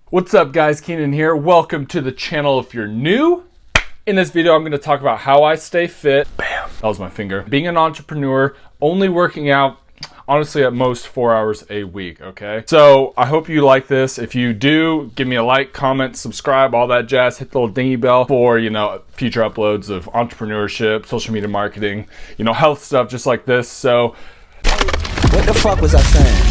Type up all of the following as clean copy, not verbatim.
What's up guys, Keenan here. Welcome to the channel if you're new. In this video, I'm gonna talk about how I stay fit. Bam, that was my finger. Being an entrepreneur, only working out, honestly at most 4 hours a week, okay? So I hope you like this. If you do, give me a like, comment, subscribe, all that jazz. Hit the little dingy bell for, future uploads of entrepreneurship, social media marketing, health stuff just like this. So what the fuck was I saying?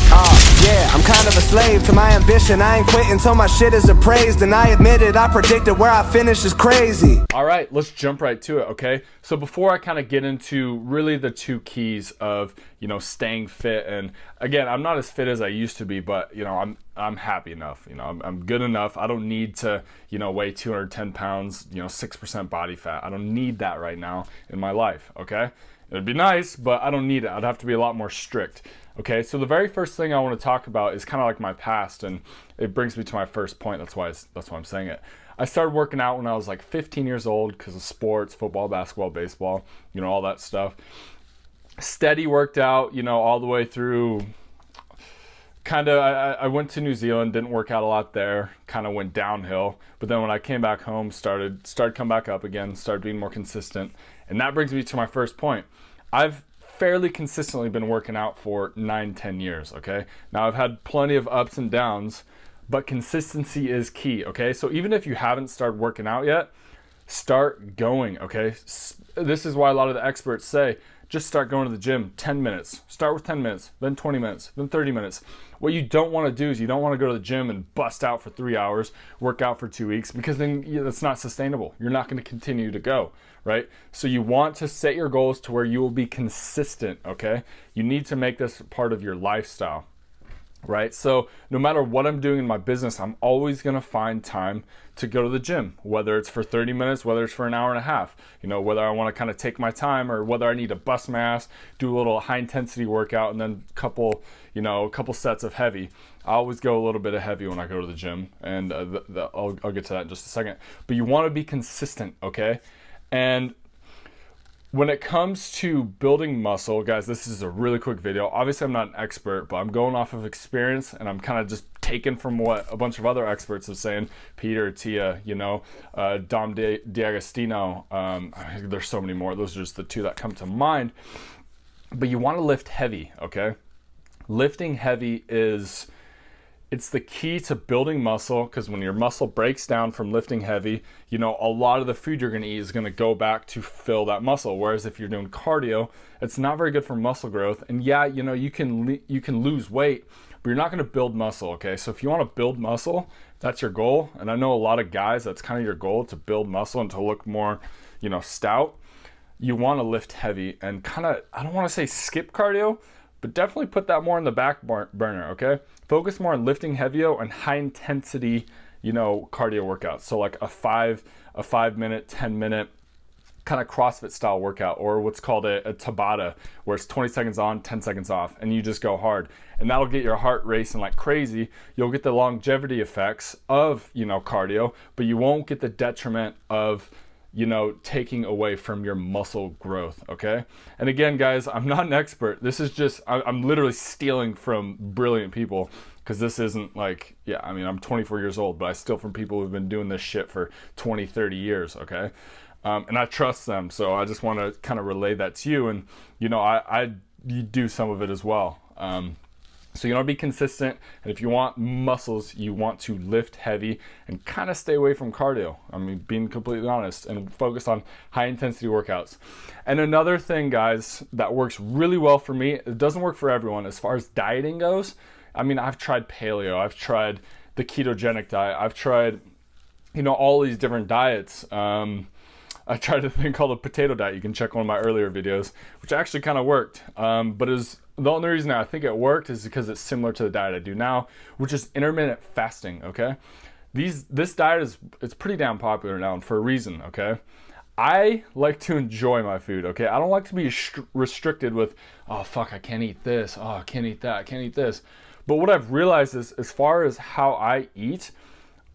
Yeah, I'm kind of a slave to my ambition. I ain't quitting till my shit is appraised. And I admit it, I predicted where I finish is crazy. All right, let's jump right to it, okay? So before I kind of get into really the two keys of, staying fit, and again, I'm not as fit as I used to be, but, I'm happy enough. I'm good enough. I don't need to, weigh 210 pounds, 6% body fat. I don't need that right now in my life, okay? It'd be nice, but I don't need it. I'd have to be a lot more strict. Okay, so the very first thing I want to talk about is kind of like my past, and it brings me to my first point. That's why I'm saying it. I started working out when I was like 15 years old because of sports, football, basketball, baseball, all that stuff. Steady worked out, all the way through. I went to New Zealand, didn't work out a lot there, kind of went downhill. But then when I came back home, started come back up again, started being more consistent. And that brings me to my first point. I've fairly consistently been working out for 9-10 years, okay? Now I've had plenty of ups and downs, but consistency is key, okay? So even if you haven't started working out yet, start going, okay? This is why a lot of the experts say, just start going to the gym 10 minutes. Start with 10 minutes, then 20 minutes, then 30 minutes. What you don't want to do is you don't want to go to the gym and bust out for 3 hours, work out for 2 weeks, because then that's not sustainable. You're not going to continue to go, right? So you want to set your goals to where you will be consistent, okay? You need to make this part of your lifestyle, right? So no matter what I'm doing in my business, I'm always going to find time to go to the gym, whether it's for 30 minutes, whether it's for an hour and a half, whether I want to kind of take my time or whether I need to bust my ass, do a little high intensity workout and then a couple sets of heavy. I always go a little bit of heavy when I go to the gym, and I'll get to that in just a second. But you want to be consistent, okay? And when it comes to building muscle, guys, this is a really quick video. Obviously, I'm not an expert, but I'm going off of experience, and I'm kind of just taking from what a bunch of other experts are saying. Peter, Tia, Dom D'Agostino. There's so many more. Those are just the two that come to mind. But you want to lift heavy, okay? Lifting heavy it's the key to building muscle, because when your muscle breaks down from lifting heavy, a lot of the food you're going to eat is going to go back to fill that muscle. Whereas if you're doing cardio, it's not very good for muscle growth. And yeah, you can lose weight, but you're not going to build muscle, okay? So if you want to build muscle, that's your goal. And I know a lot of guys, that's kind of your goal, to build muscle and to look more, stout. You want to lift heavy and kind of, I don't want to say skip cardio, but definitely put that more in the back burner, okay? Focus more on lifting heavier and high intensity, cardio workouts. So like a 5-minute, 10-minute kind of CrossFit style workout, or what's called a Tabata, where it's 20 seconds on, 10 seconds off, and you just go hard. And that'll get your heart racing like crazy. You'll get the longevity effects of, cardio, but you won't get the detriment of taking away from your muscle growth, okay? And again, guys, I'm not an expert. This is just, I'm literally stealing from brilliant people, because this isn't like, I'm 24 years old, but I steal from people who've been doing this shit for 20, 30 years, okay? And I trust them, so I just want to kind of relay that to you, and, I do some of it as well. So you want to be consistent, and if you want muscles, you want to lift heavy and kind of stay away from cardio. Being completely honest, and focus on high intensity workouts. And another thing, guys, that works really well for me, it doesn't work for everyone as far as dieting goes. I've tried paleo, I've tried the ketogenic diet, I've tried, all these different diets. I tried a thing called a potato diet. You can check one of my earlier videos, which actually kind of worked. But the only reason I think it worked is because it's similar to the diet I do now, which is intermittent fasting, okay? This diet it's pretty damn popular now, and for a reason, okay? I like to enjoy my food, okay? I don't like to be restricted with, oh, fuck, I can't eat this. Oh, I can't eat that. I can't eat this. But what I've realized is, as far as how I eat,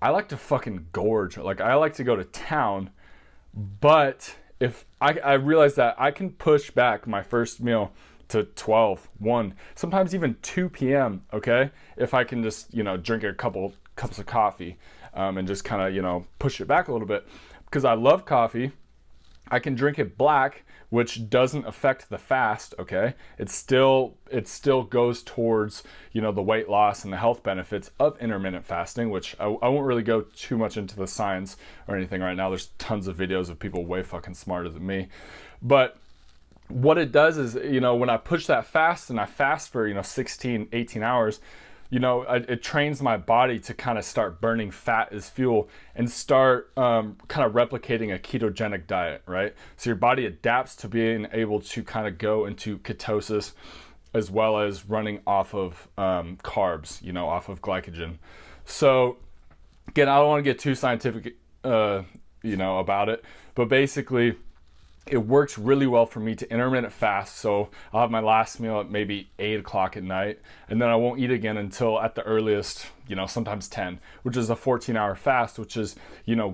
I like to fucking gorge. Like, I like to go to town. But if I realize that I can push back my first meal to 12, 1, sometimes even 2 p.m., okay? If I can just, drink a couple cups of coffee and just kind of, push it back a little bit. Because I love coffee. I can drink it black, which doesn't affect the fast, okay? It still goes towards, the weight loss and the health benefits of intermittent fasting, which I won't really go too much into the science or anything right now. There's tons of videos of people way fucking smarter than me. But what it does is, when I push that fast and I fast for, 16, 18 hours, it trains my body to kind of start burning fat as fuel and start kind of replicating a ketogenic diet, right? So your body adapts to being able to kind of go into ketosis as well as running off of carbs, off of glycogen. So again, I don't want to get too scientific, about it, but basically, it works really well for me to intermittent fast. So I'll have my last meal at maybe 8 o'clock at night, and then I won't eat again until at the earliest, sometimes 10, which is a 14-hour fast, which is,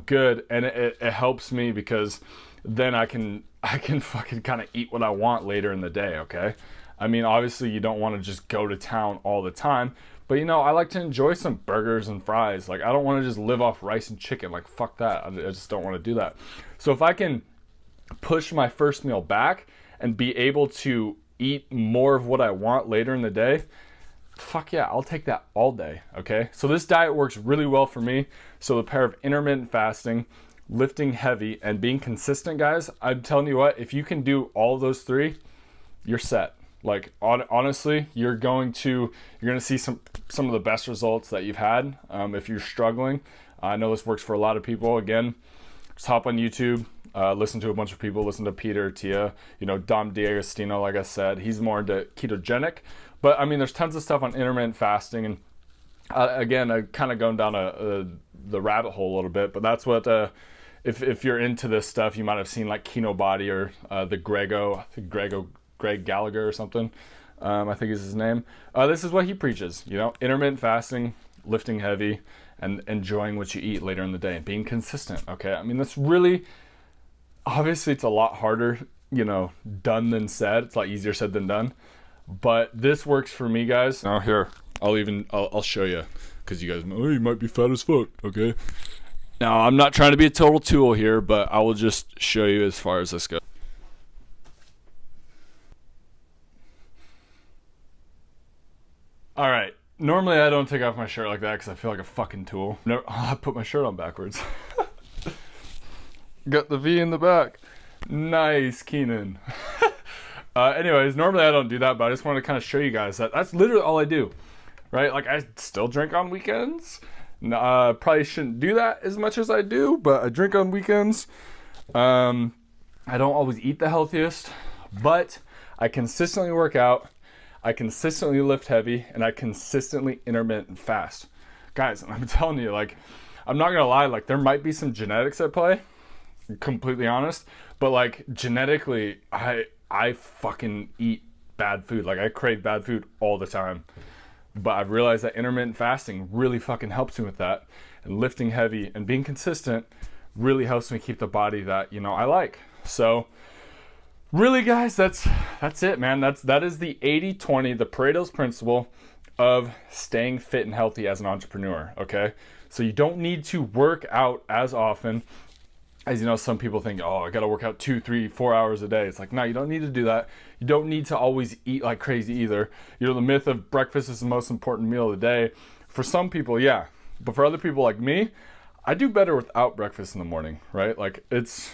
good. And it helps me because then I can fucking kind of eat what I want later in the day, okay? I mean, obviously you don't want to just go to town all the time, but I like to enjoy some burgers and fries. Like, I don't want to just live off rice and chicken. Like, fuck that. I just don't want to do that. So if I can push my first meal back and be able to eat more of what I want later in the day, fuck yeah, I'll take that all day, okay? So this diet works really well for me. So the pair of intermittent fasting, lifting heavy, and being consistent, guys, I'm telling you what, if you can do all of those three, you're set. Like, honestly, you're going to see some of the best results that you've had. If you're struggling, I know this works for a lot of people. Again, just hop on YouTube, listen to a bunch of people, listen to Peter, Tia, Dom D'Agostino, like I said, he's more into ketogenic, but I mean, there's tons of stuff on intermittent fasting, and again, I kind of going down the rabbit hole a little bit, but that's what, if you're into this stuff, you might have seen like Kino Body or Greg Gallagher or something, I think is his name. This is what he preaches, intermittent fasting, lifting heavy, and enjoying what you eat later in the day and being consistent, okay? I mean, that's really, obviously it's a lot harder, done than said. It's a lot easier said than done. But this works for me, guys. Now here, I'll show you, because you guys know, you might be fat as fuck, okay? Now, I'm not trying to be a total tool here, but I will just show you as far as this goes. All right. Normally, I don't take off my shirt like that because I feel like a fucking tool. No, I put my shirt on backwards. Got the V in the back. Nice, Keenan. Anyways, normally I don't do that, but I just want to kind of show you guys that that's literally all I do, right? Like, I still drink on weekends. Probably shouldn't do that as much as I do, but I drink on weekends. I don't always eat the healthiest, but I consistently work out. I consistently lift heavy, and I consistently intermittent fast. Guys, I'm telling you, like, I'm not gonna lie, like, there might be some genetics at play, completely honest, but like, genetically, I fucking eat bad food. Like, I crave bad food all the time. But I've realized that intermittent fasting really fucking helps me with that, and lifting heavy and being consistent really helps me keep the body that, I like. So really, guys, that's it, man. That is the 80-20, the Pareto's principle of staying fit and healthy as an entrepreneur, okay? So you don't need to work out as often. As some people think, oh, I gotta work out 2, 3, 4 hours a day. It's like, no, you don't need to do that. You don't need to always eat like crazy either. The myth of breakfast is the most important meal of the day. For some people, yeah. But for other people like me, I do better without breakfast in the morning, right? Like, it's,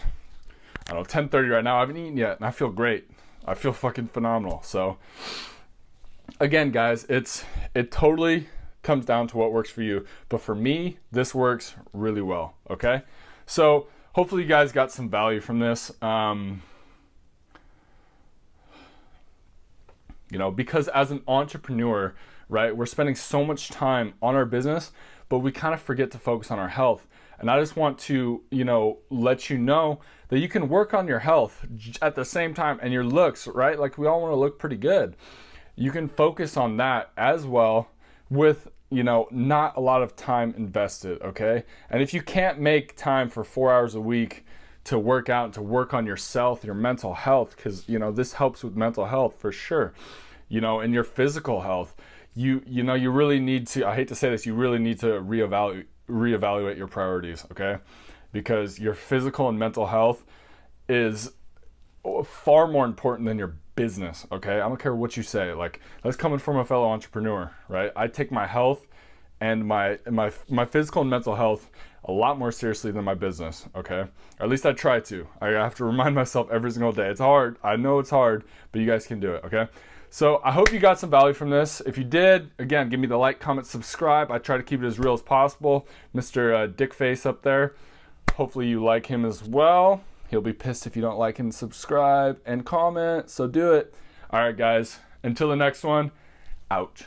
10:30 right now. I haven't eaten yet, and I feel great. I feel fucking phenomenal. So, again, guys, it totally comes down to what works for you. But for me, this works really well, okay? So, hopefully you guys got some value from this. Because as an entrepreneur, right, we're spending so much time on our business, but we kind of forget to focus on our health. And I just want to, let you know that you can work on your health at the same time, and your looks, right? Like, we all want to look pretty good. You can focus on that as well with, not a lot of time invested, okay? And if you can't make time for 4 hours a week to work out, to work on yourself, your mental health, because, you know, this helps with mental health for sure. You know, and your physical health, you know, you really need to, I hate to say this, you really need to reevaluate your priorities, okay? Because your physical and mental health is far more important than your business, okay? I don't care what you say. Like, that's coming from a fellow entrepreneur, right? I take my health and my physical and mental health a lot more seriously than my business, okay? Or at least I try to. I have to remind myself every single day. It's hard. I know it's hard, but you guys can do it, okay? So I hope you got some value from this. If you did, again, give me the like, comment, subscribe. I try to keep it as real as possible. Mr. Dickface up there. Hopefully you like him as well. He'll be pissed if you don't like and subscribe and comment, so do it. All right, guys. Until the next one, out.